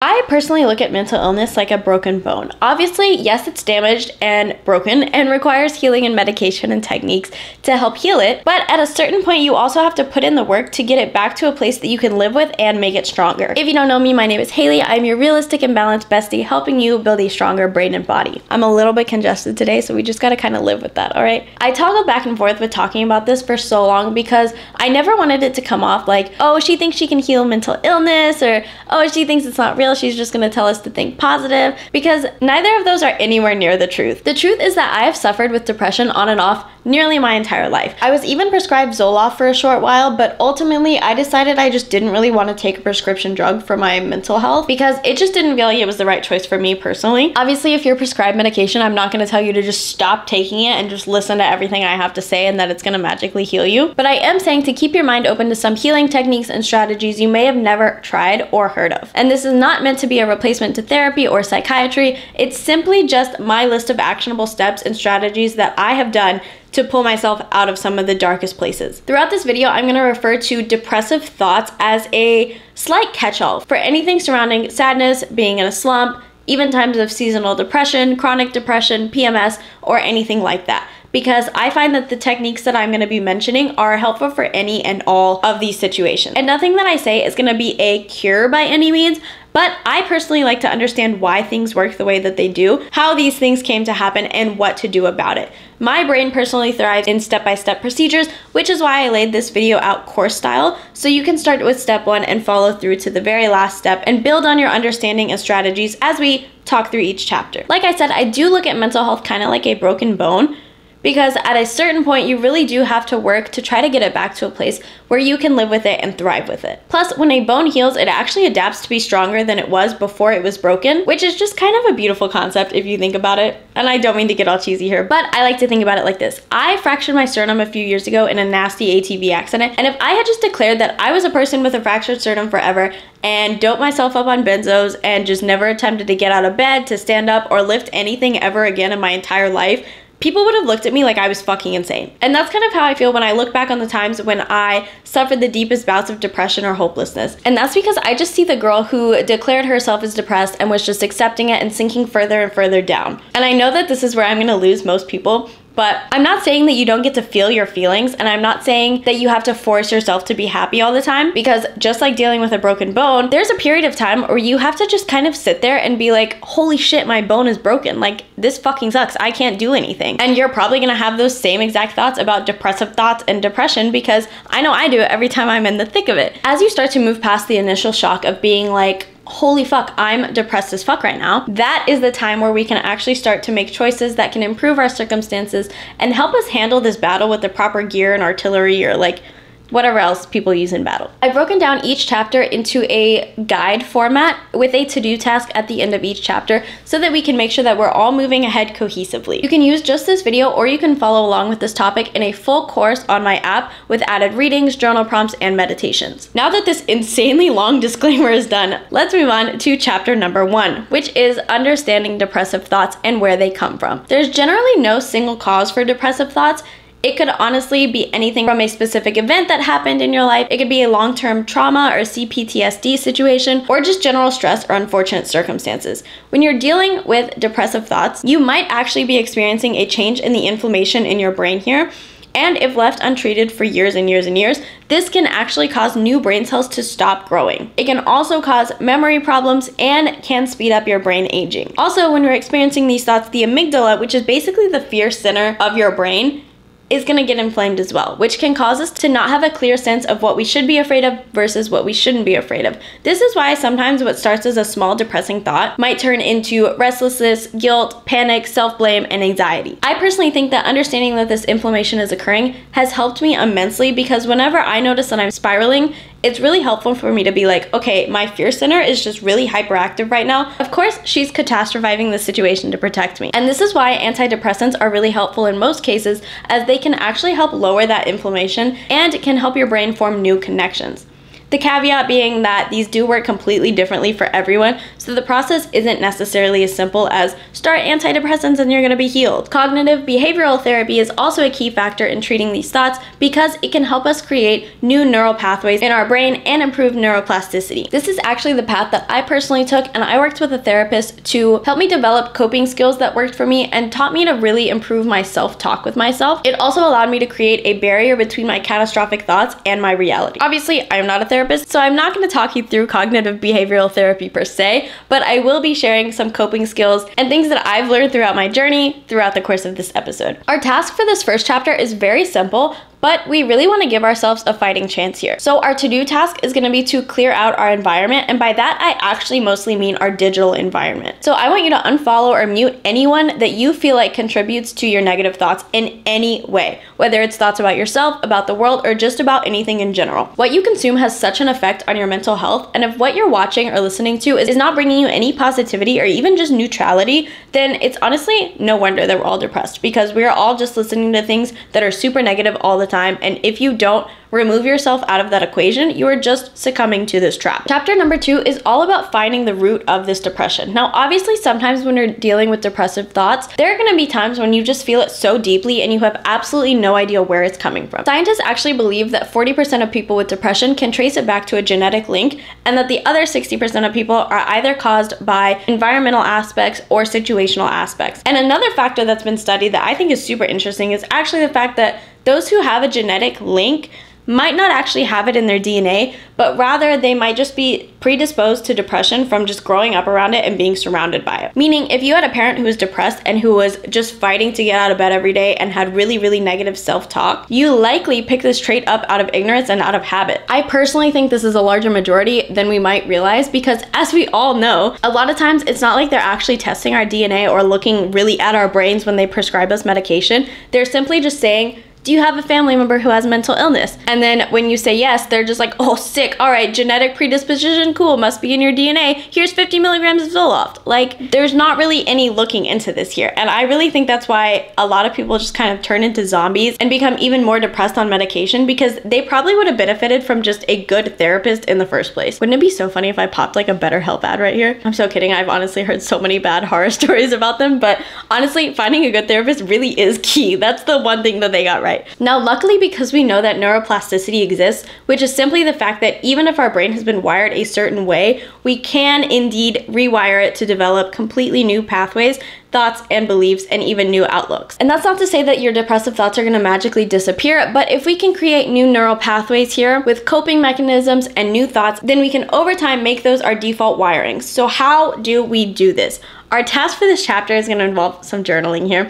I personally look at mental illness like a broken bone. Obviously, yes, it's damaged and broken and requires healing and medication and techniques to help heal it, but at a certain point, you also have to put in the work to get it back to a place that you can live with and make it stronger. If you don't know me, my name is Haley. I'm your realistic and balanced bestie, helping you build a stronger brain and body. I'm a little bit congested today, so we just gotta kind of live with that, all right? I toggled back and forth with talking about this for so long because I never wanted it to come off like, oh, she thinks she can heal mental illness, or oh, she thinks it's not real, she's just gonna tell us to think positive, because neither of those are anywhere near the truth. The truth is that I have suffered with depression on and off nearly my entire life. I was even prescribed Zoloft for a short while, but ultimately I decided I just didn't really want to take a prescription drug for my mental health because it just didn't feel like it was the right choice for me personally. Obviously, if you're prescribed medication, I'm not going to tell you to just stop taking it and just listen to everything I have to say and that it's going to magically heal you. But I am saying to keep your mind open to some healing techniques and strategies you may have never tried or heard of. And this is not meant to be a replacement to therapy or psychiatry. It's simply just my list of actionable steps and strategies that I have done to pull myself out of some of the darkest places. Throughout this video, I'm going to refer to depressive thoughts as a slight catch-all for anything surrounding sadness, being in a slump, even times of seasonal depression, chronic depression, PMS, or anything like that. Because I find that the techniques that I'm going to be mentioning are helpful for any and all of these situations. And nothing that I say is going to be a cure by any means, but I personally like to understand why things work the way that they do, how these things came to happen, and what to do about it. My brain personally thrives in step-by-step procedures, which is why I laid this video out course style, so you can start with step 1 and follow through to the very last step and build on your understanding and strategies as we talk through each chapter. Like I said, I do look at mental health kind of like a broken bone, because at a certain point, you really do have to work to try to get it back to a place where you can live with it and thrive with it. Plus, when a bone heals, it actually adapts to be stronger than it was before it was broken, which is just kind of a beautiful concept if you think about it. And I don't mean to get all cheesy here, but I like to think about it like this. I fractured my sternum a few years ago in a nasty ATV accident, and if I had just declared that I was a person with a fractured sternum forever and doped myself up on benzos and just never attempted to get out of bed, to stand up, or lift anything ever again in my entire life, people would have looked at me like I was fucking insane. And that's kind of how I feel when I look back on the times when I suffered the deepest bouts of depression or hopelessness. And that's because I just see the girl who declared herself as depressed and was just accepting it and sinking further and further down. And I know that this is where I'm gonna lose most people, but I'm not saying that you don't get to feel your feelings, and I'm not saying that you have to force yourself to be happy all the time, because just like dealing with a broken bone, there's a period of time where you have to just kind of sit there and be like, holy shit, my bone is broken. Like, this fucking sucks. I can't do anything. And you're probably gonna have those same exact thoughts about depressive thoughts and depression, because I know I do it every time I'm in the thick of it. As you start to move past the initial shock of being like, holy fuck, I'm depressed as fuck right now, that is the time where we can actually start to make choices that can improve our circumstances and help us handle this battle with the proper gear and artillery, or like whatever else people use in battle. I've broken down each chapter into a guide format with a to-do task at the end of each chapter so that we can make sure that we're all moving ahead cohesively. You can use just this video, or you can follow along with this topic in a full course on my app with added readings, journal prompts, and meditations. Now that this insanely long disclaimer is done, let's move on to chapter number 1, which is understanding depressive thoughts and where they come from. There's generally no single cause for depressive thoughts. It could honestly be anything from a specific event that happened in your life. It could be a long-term trauma or CPTSD situation, or just general stress or unfortunate circumstances. When you're dealing with depressive thoughts, you might actually be experiencing a change in the inflammation in your brain here. And if left untreated for years and years and years, this can actually cause new brain cells to stop growing. It can also cause memory problems and can speed up your brain aging. Also, when you're experiencing these thoughts, the amygdala, which is basically the fear center of your brain, is going to get inflamed as well, which can cause us to not have a clear sense of what we should be afraid of versus what we shouldn't be afraid of. This is why sometimes what starts as a small depressing thought might turn into restlessness, guilt, panic, self-blame, and anxiety. I personally think that understanding that this inflammation is occurring has helped me immensely, because whenever I notice that I'm spiraling, it's really helpful for me to be like, okay, my fear center is just really hyperactive right now. Of course, she's catastrophizing the situation to protect me. And this is why antidepressants are really helpful in most cases, as they can actually help lower that inflammation and can help your brain form new connections. The caveat being that these do work completely differently for everyone, so the process isn't necessarily as simple as start antidepressants and you're going to be healed. Cognitive behavioral therapy is also a key factor in treating these thoughts because it can help us create new neural pathways in our brain and improve neuroplasticity. This is actually the path that I personally took, and I worked with a therapist to help me develop coping skills that worked for me and taught me to really improve my self-talk with myself. It also allowed me to create a barrier between my catastrophic thoughts and my reality. Obviously, I am not a therapist, so I'm not going to talk you through cognitive behavioral therapy per se, but I will be sharing some coping skills and things that I've learned throughout my journey throughout the course of this episode. Our task for this first chapter is very simple, but we really want to give ourselves a fighting chance here. So our to-do task is going to be to clear out our environment, and by that I actually mostly mean our digital environment. So I want you to unfollow or mute anyone that you feel like contributes to your negative thoughts in any way, whether it's thoughts about yourself, about the world, or just about anything in general. What you consume has such an effect on your mental health, and if what you're watching or listening to is not bringing you any positivity or even just neutrality, then it's honestly no wonder that we're all depressed, because we are all just listening to things that are super negative all the time, and if you don't remove yourself out of that equation, you are just succumbing to this trap. Chapter number 2 is all about finding the root of this depression. Now, obviously, sometimes when you're dealing with depressive thoughts, there are going to be times when you just feel it so deeply and you have absolutely no idea where it's coming from. Scientists actually believe that 40% of people with depression can trace it back to a genetic link, and that the other 60% of people are either caused by environmental aspects or situational aspects. And another factor that's been studied that I think is super interesting is actually the fact that those who have a genetic link might not actually have it in their DNA, but rather they might just be predisposed to depression from just growing up around it and being surrounded by it. Meaning, if you had a parent who was depressed and who was just fighting to get out of bed every day and had really, really negative self-talk, you likely pick this trait up out of ignorance and out of habit. I personally think this is a larger majority than we might realize, because as we all know, a lot of times it's not like they're actually testing our DNA or looking really at our brains when they prescribe us medication. They're simply just saying, do you have a family member who has mental illness? And then when you say yes, they're just like, oh, sick. All right, genetic predisposition, cool, must be in your DNA. Here's 50 milligrams of Zoloft. Like, there's not really any looking into this here. And I really think that's why a lot of people just kind of turn into zombies and become even more depressed on medication, because they probably would have benefited from just a good therapist in the first place. Wouldn't it be so funny if I popped like a BetterHelp ad right here? I'm so kidding. I've honestly heard so many bad horror stories about them, but honestly, finding a good therapist really is key. That's the one thing that they got right. Now, luckily, because we know that neuroplasticity exists, which is simply the fact that even if our brain has been wired a certain way, we can indeed rewire it to develop completely new pathways, thoughts and beliefs, and even new outlooks. And that's not to say that your depressive thoughts are going to magically disappear, but if we can create new neural pathways here with coping mechanisms and new thoughts, then we can over time make those our default wirings. So how do we do this? Our task for this chapter is going to involve some journaling here.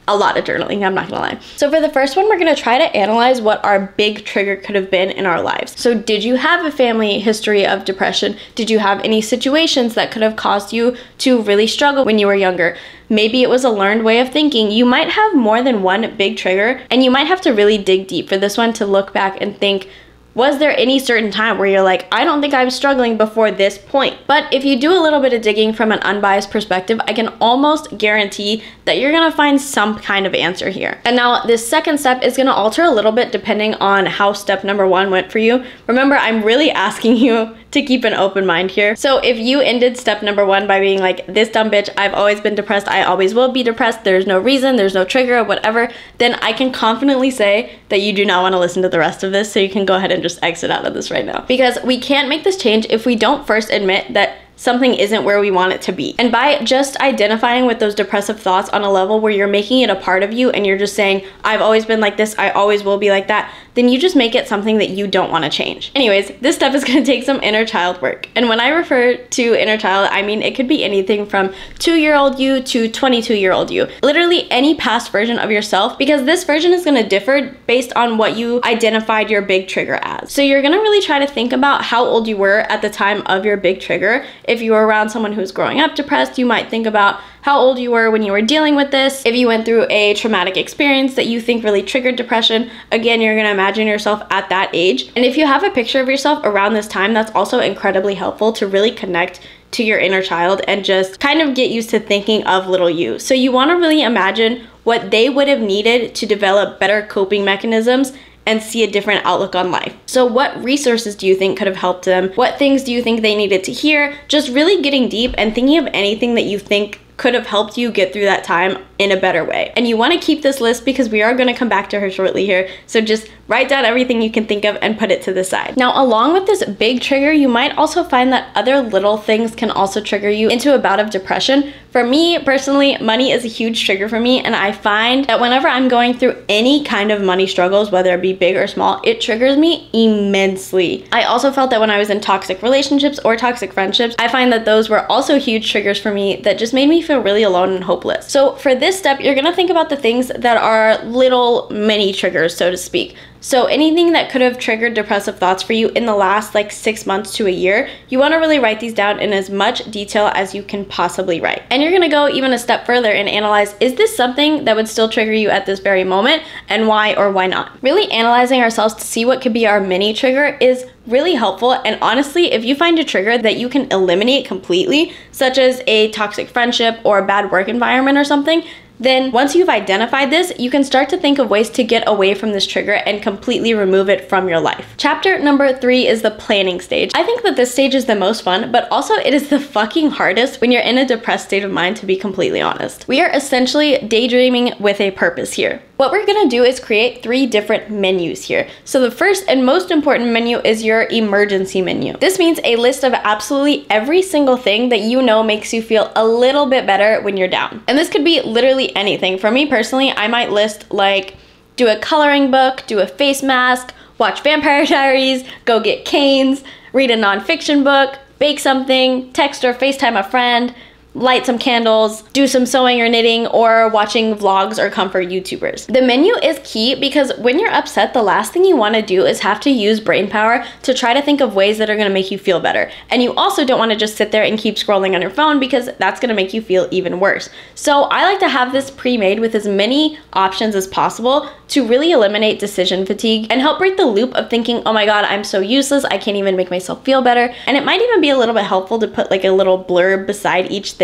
A lot of journaling, I'm not gonna lie. So for the first one, we're gonna try to analyze what our big trigger could have been in our lives. So did you have a family history of depression? Did you have any situations that could have caused you to really struggle when you were younger? Maybe it was a learned way of thinking. You might have more than one big trigger, and you might have to really dig deep for this one to look back and think, was there any certain time where you're like, I don't think I was struggling before this point? But if you do a little bit of digging from an unbiased perspective, I can almost guarantee that you're gonna find some kind of answer here. And now this second step is gonna alter a little bit depending on how step number 1 went for you. Remember, I'm really asking you to keep an open mind here. So if you ended step number 1 by being like, this dumb bitch, I've always been depressed, I always will be depressed, there's no reason, there's no trigger or whatever, then I can confidently say that you do not want to listen to the rest of this, so you can go ahead and just exit out of this right now. Because we can't make this change if we don't first admit that something isn't where we want it to be. And by just identifying with those depressive thoughts on a level where you're making it a part of you and you're just saying, I've always been like this, I always will be like that, then you just make it something that you don't want to change. Anyways, this step is going to take some inner child work. And when I refer to inner child, I mean it could be anything from 2-year-old you to 22-year-old you. Literally any past version of yourself, because this version is going to differ based on what you identified your big trigger as. So you're going to really try to think about how old you were at the time of your big trigger. If you were around someone who's growing up depressed, you might think about how old you were when you were dealing with this. If you went through a traumatic experience that you think really triggered depression, again, you're gonna imagine yourself at that age. And if you have a picture of yourself around this time, that's also incredibly helpful to really connect to your inner child and just kind of get used to thinking of little you. So you wanna really imagine what they would have needed to develop better coping mechanisms and see a different outlook on life. So what resources do you think could have helped them? What things do you think they needed to hear? Just really getting deep and thinking of anything that you think could have helped you get through that time in a better way. And you want to keep this list because we are going to come back to her shortly here. So just write down everything you can think of and put it to the side. Now, along with this big trigger, you might also find that other little things can also trigger you into a bout of depression. For me personally, money is a huge trigger for me, and I find that whenever I'm going through any kind of money struggles, whether it be big or small, it triggers me immensely. I also felt that when I was in toxic relationships or toxic friendships, I find that those were also huge triggers for me that just made me feel really alone and hopeless. So for this step, you're gonna think about the things that are little mini triggers, so to speak. So anything that could have triggered depressive thoughts for you in the last like 6 months to a year, you want to really write these down in as much detail as you can possibly write. And you're going to go even a step further and analyze, is this something that would still trigger you at this very moment, and why or why not? Really analyzing ourselves to see what could be our mini trigger is really helpful. And honestly, if you find a trigger that you can eliminate completely, such as a toxic friendship or a bad work environment or something, then once you've identified this, you can start to think of ways to get away from this trigger and completely remove it from your life. Chapter number 3 is the planning stage. I think that this stage is the most fun, but also it is the fucking hardest when you're in a depressed state of mind, to be completely honest. We are essentially daydreaming with a purpose here. What we're gonna do is create 3 different menus here. So the first and most important menu is your emergency menu. This means a list of absolutely every single thing that you know makes you feel a little bit better when you're down. And this could be literally anything. For me personally, I might list like do a coloring book, do a face mask, watch Vampire Diaries, go get canes, read a nonfiction book, bake something, text or FaceTime a friend, light some candles, do some sewing or knitting, or watching vlogs or comfort YouTubers. The menu is key because when you're upset, the last thing you want to do is have to use brain power to try to think of ways that are going to make you feel better. And you also don't want to just sit there and keep scrolling on your phone because that's going to make you feel even worse. So I like to have this pre-made with as many options as possible to really eliminate decision fatigue and help break the loop of thinking, oh my god, I'm so useless, I can't even make myself feel better. And it might even be a little bit helpful to put like a little blurb beside each thing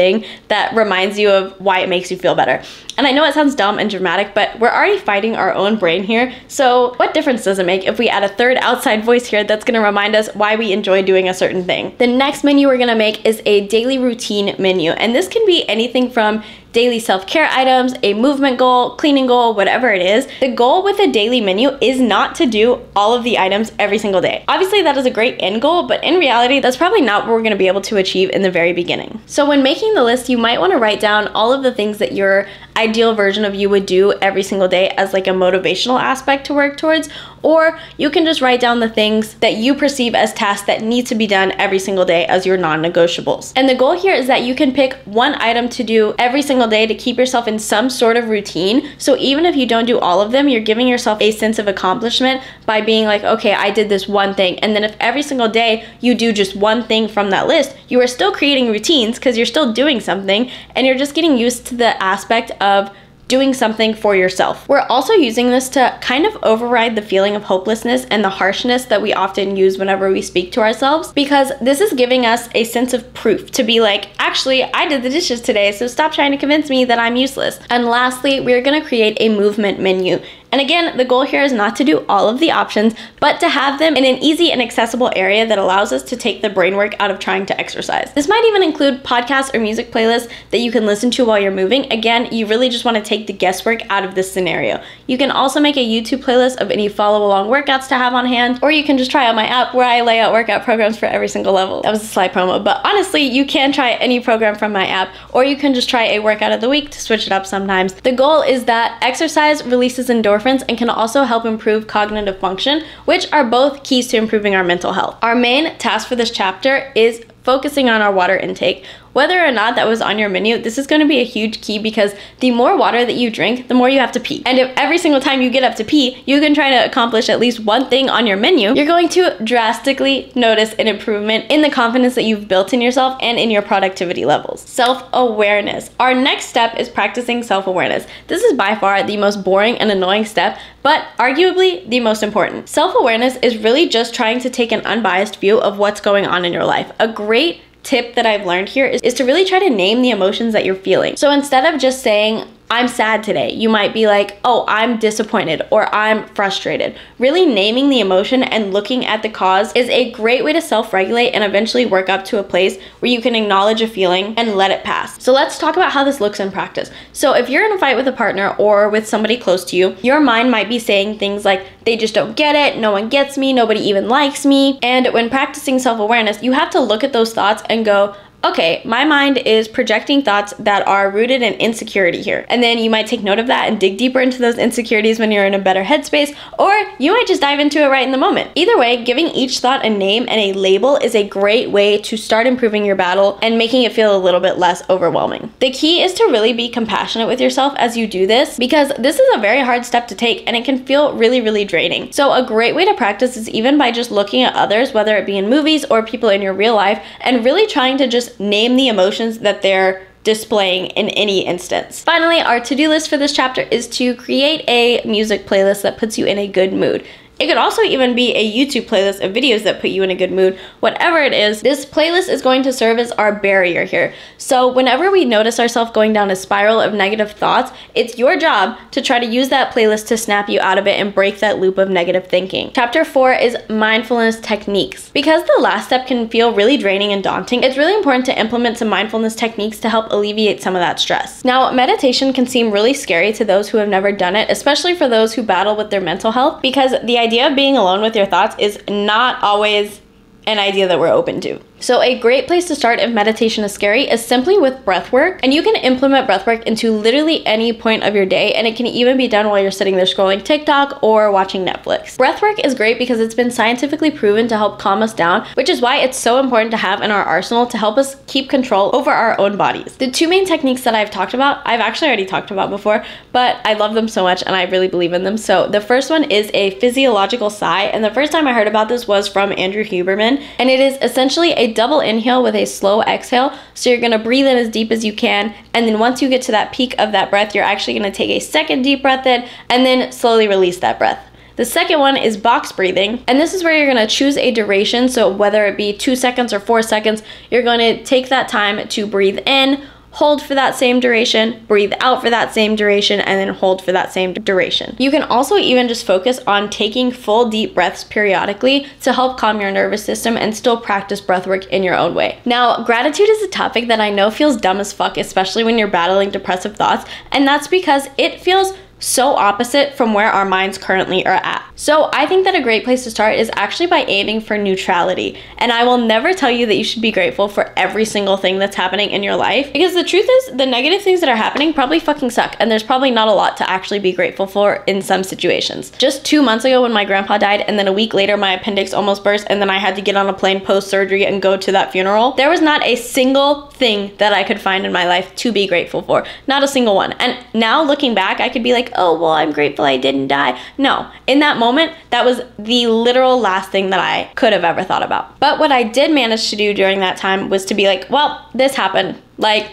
that reminds you of why it makes you feel better. And I know it sounds dumb and dramatic, but we're already fighting our own brain here. So what difference does it make if we add a third outside voice here that's gonna remind us why we enjoy doing a certain thing? The next menu we're gonna make is a daily routine menu. And this can be anything from daily self-care items, a movement goal, cleaning goal, whatever it is. The goal with a daily menu is not to do all of the items every single day. Obviously, that is a great end goal, but in reality, that's probably not what we're gonna be able to achieve in the very beginning. So when making the list, you might wanna write down all of the things that your ideal version of you would do every single day as like a motivational aspect to work towards, or you can just write down the things that you perceive as tasks that need to be done every single day as your non-negotiables. And the goal here is that you can pick one item to do every single day to keep yourself in some sort of routine. So even if you don't do all of them, you're giving yourself a sense of accomplishment by being like, okay, I did this one thing. And then if every single day you do just one thing from that list, you are still creating routines because you're still doing something and you're just getting used to the aspect of doing something for yourself. We're also using this to kind of override the feeling of hopelessness and the harshness that we often use whenever we speak to ourselves, because this is giving us a sense of proof to be like, actually, I did the dishes today, so stop trying to convince me that I'm useless. And lastly, we're gonna create a movement menu. And again, the goal here is not to do all of the options, but to have them in an easy and accessible area that allows us to take the brain work out of trying to exercise. This might even include podcasts or music playlists that you can listen to while you're moving. Again, you really just want to take the guesswork out of this scenario. You can also make a YouTube playlist of any follow-along workouts to have on hand, or you can just try out my app where I lay out workout programs for every single level. That was a slight promo, but honestly, you can try any program from my app, or you can just try a workout of the week to switch it up sometimes. The goal is that exercise releases endorphins and can also help improve cognitive function, which are both keys to improving our mental health. Our main task for this chapter is focusing on our water intake. Whether or not that was on your menu, this is going to be a huge key because the more water that you drink, the more you have to pee. And if every single time you get up to pee, you can try to accomplish at least one thing on your menu, you're going to drastically notice an improvement in the confidence that you've built in yourself and in your productivity levels. Self-awareness. Our next step is practicing self-awareness. This is by far the most boring and annoying step, but arguably the most important. Self-awareness is really just trying to take an unbiased view of what's going on in your life. A great tip that I've learned here is to really try to name the emotions that you're feeling. So instead of just saying, I'm sad today. You might be like, oh, I'm disappointed or I'm frustrated. Really naming the emotion and looking at the cause is a great way to self-regulate and eventually work up to a place where you can acknowledge a feeling and let it pass. So let's talk about how this looks in practice. So if you're in a fight with a partner or with somebody close to you, your mind might be saying things like, they just don't get it, no one gets me, nobody even likes me. And when practicing self-awareness, you have to look at those thoughts and go, okay, my mind is projecting thoughts that are rooted in insecurity here. And then you might take note of that and dig deeper into those insecurities when you're in a better headspace, or you might just dive into it right in the moment. Either way, giving each thought a name and a label is a great way to start improving your battle and making it feel a little bit less overwhelming. The key is to really be compassionate with yourself as you do this, because this is a very hard step to take and it can feel really, really draining. So a great way to practice is even by just looking at others, whether it be in movies or people in your real life, and really trying to just name the emotions that they're displaying in any instance. Finally, our to-do list for this chapter is to create a music playlist that puts you in a good mood. It could also even be a YouTube playlist of videos that put you in a good mood. Whatever it is, this playlist is going to serve as our barrier here. So whenever we notice ourselves going down a spiral of negative thoughts, it's your job to try to use that playlist to snap you out of it and break that loop of negative thinking. Chapter 4 is mindfulness techniques. Because the last step can feel really draining and daunting, it's really important to implement some mindfulness techniques to help alleviate some of that stress. Now, meditation can seem really scary to those who have never done it, especially for those who battle with their mental health, because the idea of being alone with your thoughts is not always an idea that we're open to. So a great place to start if meditation is scary is simply with breath work, and you can implement breath work into literally any point of your day, and it can even be done while you're sitting there scrolling TikTok or watching Netflix. Breath work is great because it's been scientifically proven to help calm us down, which is why it's so important to have in our arsenal to help us keep control over our own bodies. The two main techniques that I've talked about, I've actually already talked about before, but I love them so much and I really believe in them. So the first one is a physiological sigh, and the first time I heard about this was from Andrew Huberman, and it is essentially a double inhale with a slow exhale. So you're gonna breathe in as deep as you can, and then once you get to that peak of that breath, you're actually gonna take a second deep breath in and then slowly release that breath. The second one is box breathing, and this is where you're gonna choose a duration. So whether it be 2 seconds or 4 seconds, you're gonna take that time to breathe in, hold for that same duration, breathe out for that same duration, and then hold for that same duration. You can also even just focus on taking full deep breaths periodically to help calm your nervous system and still practice breath work in your own way. Now, gratitude is a topic that I know feels dumb as fuck, especially when you're battling depressive thoughts, and that's because it feels so opposite from where our minds currently are at. So I think that a great place to start is actually by aiming for neutrality. And I will never tell you that you should be grateful for every single thing that's happening in your life, because the truth is the negative things that are happening probably fucking suck, and there's probably not a lot to actually be grateful for in some situations. Just 2 months ago when my grandpa died, and then a week later my appendix almost burst, and then I had to get on a plane post-surgery and go to that funeral, there was not a single thing that I could find in my life to be grateful for. Not a single one. And now looking back, I could be like, oh, well, I'm grateful I didn't die. No, in that moment, that was the literal last thing that I could have ever thought about. But what I did manage to do during that time was to be like, well, this happened. Like,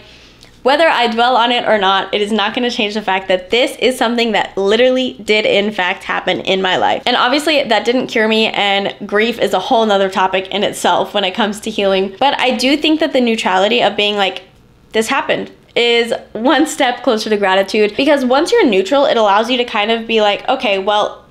whether I dwell on it or not, it is not going to change the fact that this is something that literally did in fact happen in my life. And obviously that didn't cure me, and grief is a whole nother topic in itself when it comes to healing. But I do think that the neutrality of being like, this happened, is one step closer to gratitude, because once you're neutral, it allows you to kind of be like, okay, well,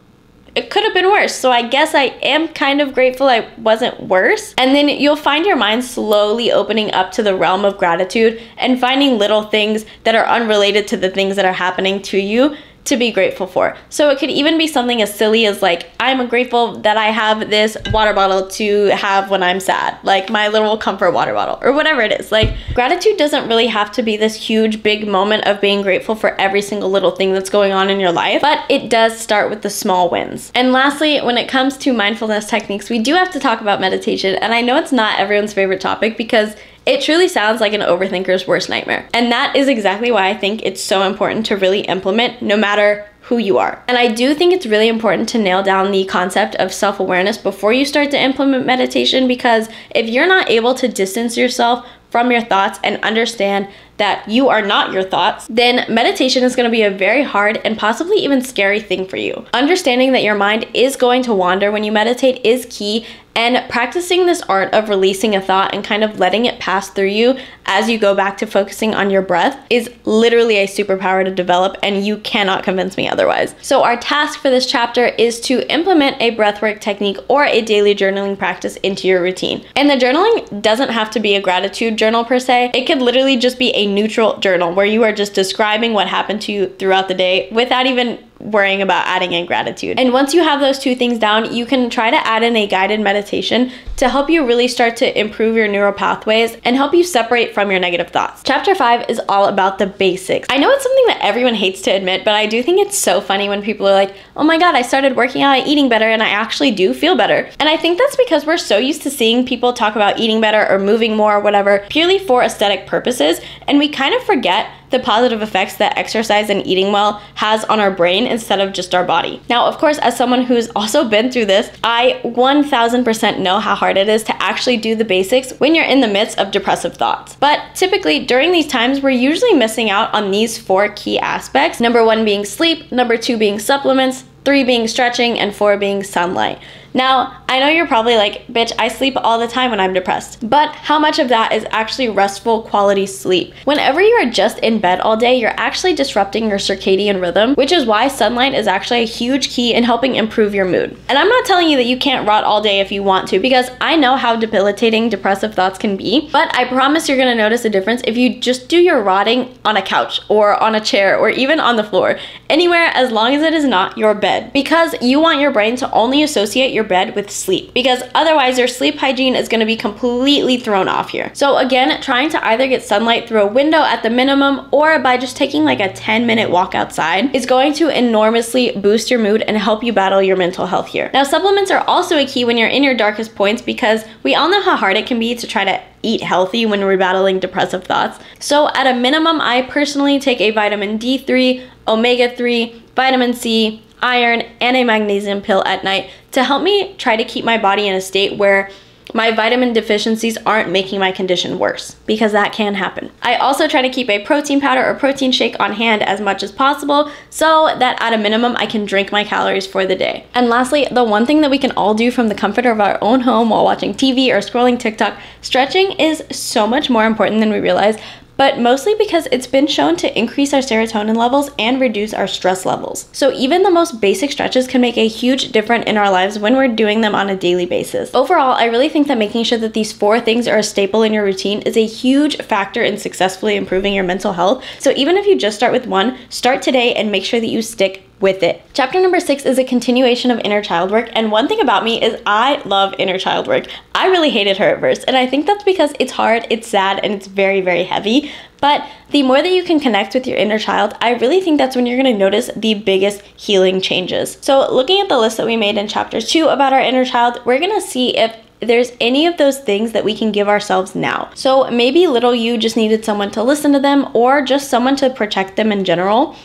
it could have been worse, so I guess I am kind of grateful I wasn't worse. And then you'll find your mind slowly opening up to the realm of gratitude and finding little things that are unrelated to the things that are happening to you to be grateful for. So it could even be something as silly as like, I'm grateful that I have this water bottle to have when I'm sad, like my little comfort water bottle, or whatever it is. Like, gratitude doesn't really have to be this huge big moment of being grateful for every single little thing that's going on in your life, but it does start with the small wins. And lastly, when it comes to mindfulness techniques, we do have to talk about meditation. And I know it's not everyone's favorite topic because it truly sounds like an overthinker's worst nightmare. And that is exactly why I think it's so important to really implement, no matter who you are. And I do think it's really important to nail down the concept of self-awareness before you start to implement meditation, because if you're not able to distance yourself from your thoughts and understand that you are not your thoughts, then meditation is going to be a very hard and possibly even scary thing for you. Understanding that your mind is going to wander when you meditate is key, And practicing this art of releasing a thought and kind of letting it pass through you as you go back to focusing on your breath is literally a superpower to develop, and you cannot convince me otherwise. So our task for this chapter is to implement a breathwork technique or a daily journaling practice into your routine. And the journaling doesn't have to be a gratitude journal per se. It could literally just be a neutral journal where you are just describing what happened to you throughout the day without even worrying about adding in gratitude. And once you have those two things down, you can try to add in a guided meditation to help you really start to improve your neural pathways and help you separate from your negative thoughts. Chapter 5 is all about the basics. I know it's something that everyone hates to admit, but I do think it's so funny when people are like, oh my god, I started working out and eating better and I actually do feel better. And I think that's because we're so used to seeing people talk about eating better or moving more or whatever purely for aesthetic purposes, and we kind of forget the positive effects that exercise and eating well has on our brain instead of just our body. Now, of course, as someone who's also been through this, I 1000% know how hard it is to actually do the basics when you're in the midst of depressive thoughts. But typically during these times, we're usually missing out on these 4 key aspects. Number 1 being sleep, number 2 being supplements, 3 being stretching, and 4 being sunlight. Now, I know you're probably like, bitch, I sleep all the time when I'm depressed. But how much of that is actually restful quality sleep? Whenever you are just in bed all day, you're actually disrupting your circadian rhythm, which is why sunlight is actually a huge key in helping improve your mood. And I'm not telling you that you can't rot all day if you want to, because I know how debilitating depressive thoughts can be, but I promise you're gonna notice a difference if you just do your rotting on a couch or on a chair or even on the floor, anywhere as long as it is not your bed, because you want your brain to only associate your bed with sleep, because otherwise your sleep hygiene is going to be completely thrown off here. So again, trying to either get sunlight through a window at the minimum or by just taking like a 10-minute walk outside is going to enormously boost your mood and help you battle your mental health here. Now, supplements are also a key when you're in your darkest points, because we all know how hard it can be to try to eat healthy when we're battling depressive thoughts. So at a minimum, I personally take a vitamin D3, omega-3, vitamin C, iron, and a magnesium pill at night to help me try to keep my body in a state where my vitamin deficiencies aren't making my condition worse, because that can happen. I also try to keep a protein powder or protein shake on hand as much as possible so that at a minimum I can drink my calories for the day. And lastly, the one thing that we can all do from the comfort of our own home while watching TV or scrolling TikTok, stretching is so much more important than we realize, but mostly because it's been shown to increase our serotonin levels and reduce our stress levels. So even the most basic stretches can make a huge difference in our lives when we're doing them on a daily basis. Overall, I really think that making sure that these 4 things are a staple in your routine is a huge factor in successfully improving your mental health. So even if you just start with 1, start today and make sure that you stick with it. Chapter number 6 is a continuation of inner child work, and one thing about me is I love inner child work. I really hated her at first, and I think that's because it's hard, it's sad, and it's very, very heavy. But the more that you can connect with your inner child, I really think that's when you're going to notice the biggest healing changes. So looking at the list that we made in chapter 2 about our inner child, we're going to see if there's any of those things that we can give ourselves now. So maybe little you just needed someone to listen to them, or just someone to protect them in general.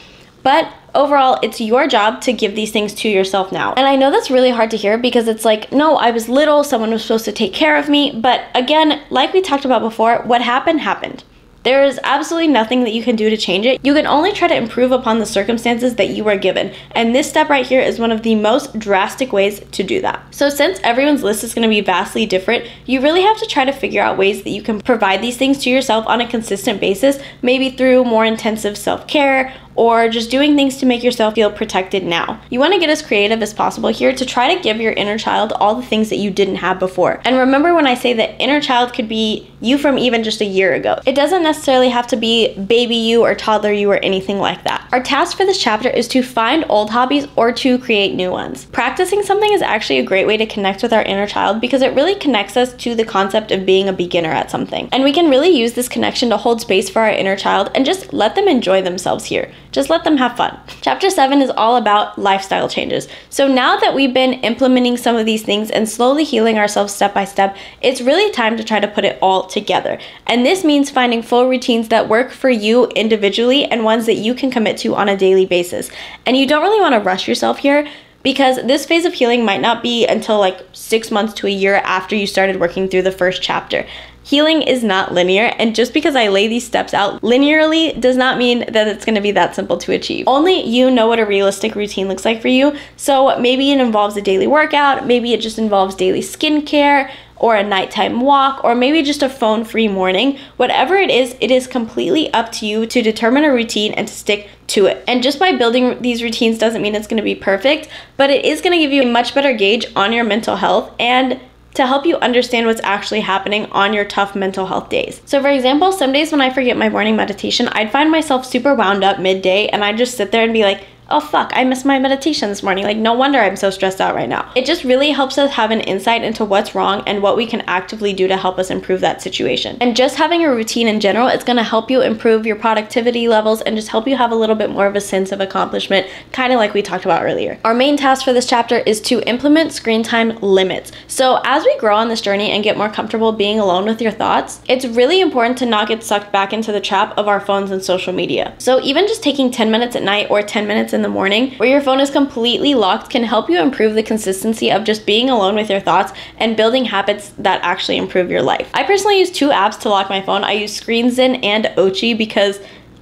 But overall, it's your job to give these things to yourself now. And I know that's really hard to hear, because it's like, no, I was little, someone was supposed to take care of me. But again, like we talked about before, what happened, happened. There is absolutely nothing that you can do to change it. You can only try to improve upon the circumstances that you were given. And this step right here is one of the most drastic ways to do that. So since everyone's list is going to be vastly different, you really have to try to figure out ways that you can provide these things to yourself on a consistent basis, maybe through more intensive self-care, or just doing things to make yourself feel protected now. You want to get as creative as possible here to try to give your inner child all the things that you didn't have before. And remember, when I say that inner child could be you from even just a year ago, it doesn't necessarily have to be baby you or toddler you or anything like that. Our task for this chapter is to find old hobbies or to create new ones. Practicing something is actually a great way to connect with our inner child, because it really connects us to the concept of being a beginner at something. And we can really use this connection to hold space for our inner child and just let them enjoy themselves here. Just let them have fun. Chapter 7 is all about lifestyle changes. So now that we've been implementing some of these things and slowly healing ourselves step by step, it's really time to try to put it all together. And this means finding full routines that work for you individually and ones that you can commit to on a daily basis. And you don't really want to rush yourself here, because this phase of healing might not be until like 6 months to a year after you started working through the first chapter. Healing is not linear, and just because I lay these steps out linearly does not mean that it's going to be that simple to achieve. Only you know what a realistic routine looks like for you. So maybe it involves a daily workout, maybe it just involves daily skincare, or a nighttime walk, or maybe just a phone-free morning. Whatever it is completely up to you to determine a routine and to stick to it. And just by building these routines doesn't mean it's going to be perfect, but it is going to give you a much better gauge on your mental health and to help you understand what's actually happening on your tough mental health days. So for example, some days when I forget my morning meditation, I'd find myself super wound up midday, and I'd just sit there and be like, oh fuck, I missed my meditation this morning. Like, no wonder I'm so stressed out right now. It just really helps us have an insight into what's wrong and what we can actively do to help us improve that situation. And just having a routine in general, it's gonna help you improve your productivity levels and just help you have a little bit more of a sense of accomplishment, kind of like we talked about earlier. Our main task for this chapter is to implement screen time limits. So as we grow on this journey and get more comfortable being alone with your thoughts, it's really important to not get sucked back into the trap of our phones and social media. So even just taking 10 minutes at night or 10 minutes in the morning where your phone is completely locked can help you improve the consistency of just being alone with your thoughts and building habits that actually improve your life. I personally use 2 apps to lock my phone. I use ScreenZen and Ochi because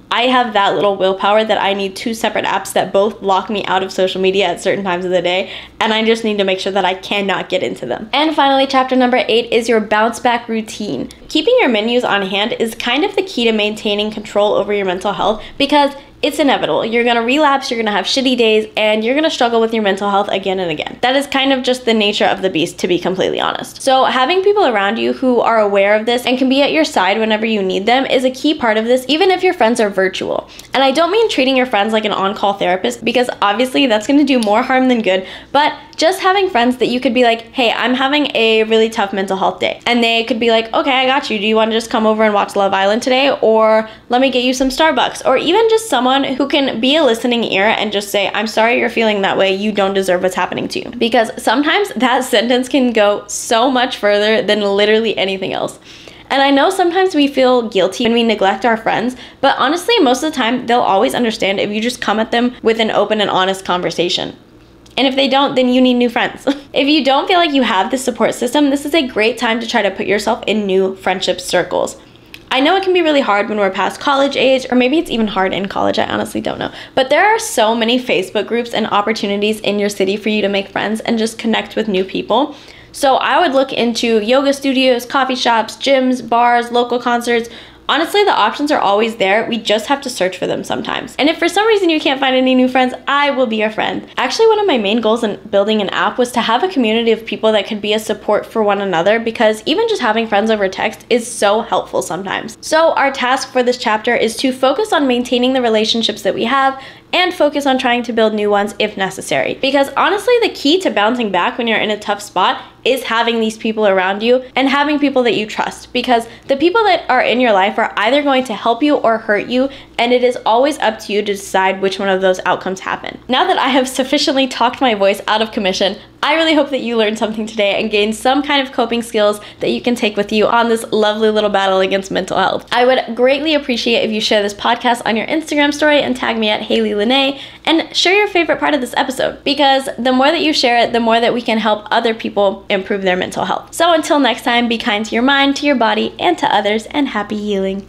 I have that little willpower that I need 2 separate apps that both lock me out of social media at certain times of the day, and I just need to make sure that I cannot get into them. And finally, chapter number 8 is your bounce back routine. Keeping your menus on hand is kind of the key to maintaining control over your mental health because it's inevitable. You're gonna relapse, you're gonna have shitty days, and you're gonna struggle with your mental health again and again. That is kind of just the nature of the beast, to be completely honest. So having people around you who are aware of this and can be at your side whenever you need them is a key part of this, even if your friends are virtual. And I don't mean treating your friends like an on-call therapist, because obviously that's gonna do more harm than good, but just having friends that you could be like, hey, I'm having a really tough mental health day. And they could be like, okay, I got you. Do you want to just come over and watch Love Island today? Or let me get you some Starbucks. Or even just someone who can be a listening ear and just say, I'm sorry you're feeling that way. You don't deserve what's happening to you. Because sometimes that sentence can go so much further than literally anything else. And I know sometimes we feel guilty when we neglect our friends, but honestly, most of the time, they'll always understand if you just come at them with an open and honest conversation. And if they don't, then you need new friends. If you don't feel like you have this support system, this is a great time to try to put yourself in new friendship circles. I know it can be really hard when we're past college age, or maybe it's even hard in college, I honestly don't know. But there are so many Facebook groups and opportunities in your city for you to make friends and just connect with new people. So I would look into yoga studios, coffee shops, gyms, bars, local concerts. Honestly, the options are always there. We just have to search for them sometimes. And if for some reason you can't find any new friends, I will be your friend. Actually, one of my main goals in building an app was to have a community of people that could be a support for one another, because even just having friends over text is so helpful sometimes. So our task for this chapter is to focus on maintaining the relationships that we have and focus on trying to build new ones if necessary. Because honestly, the key to bouncing back when you're in a tough spot is having these people around you and having people that you trust, because the people that are in your life are either going to help you or hurt you, and it is always up to you to decide which one of those outcomes happen. Now that I have sufficiently talked my voice out of commission, I really hope that you learned something today and gained some kind of coping skills that you can take with you on this lovely little battle against mental health. I would greatly appreciate if you share this podcast on your Instagram story and tag me at Haley Lene, and share your favorite part of this episode, because the more that you share it, the more that we can help other people improve their mental health. So until next time, be kind to your mind, to your body, and to others, and happy healing.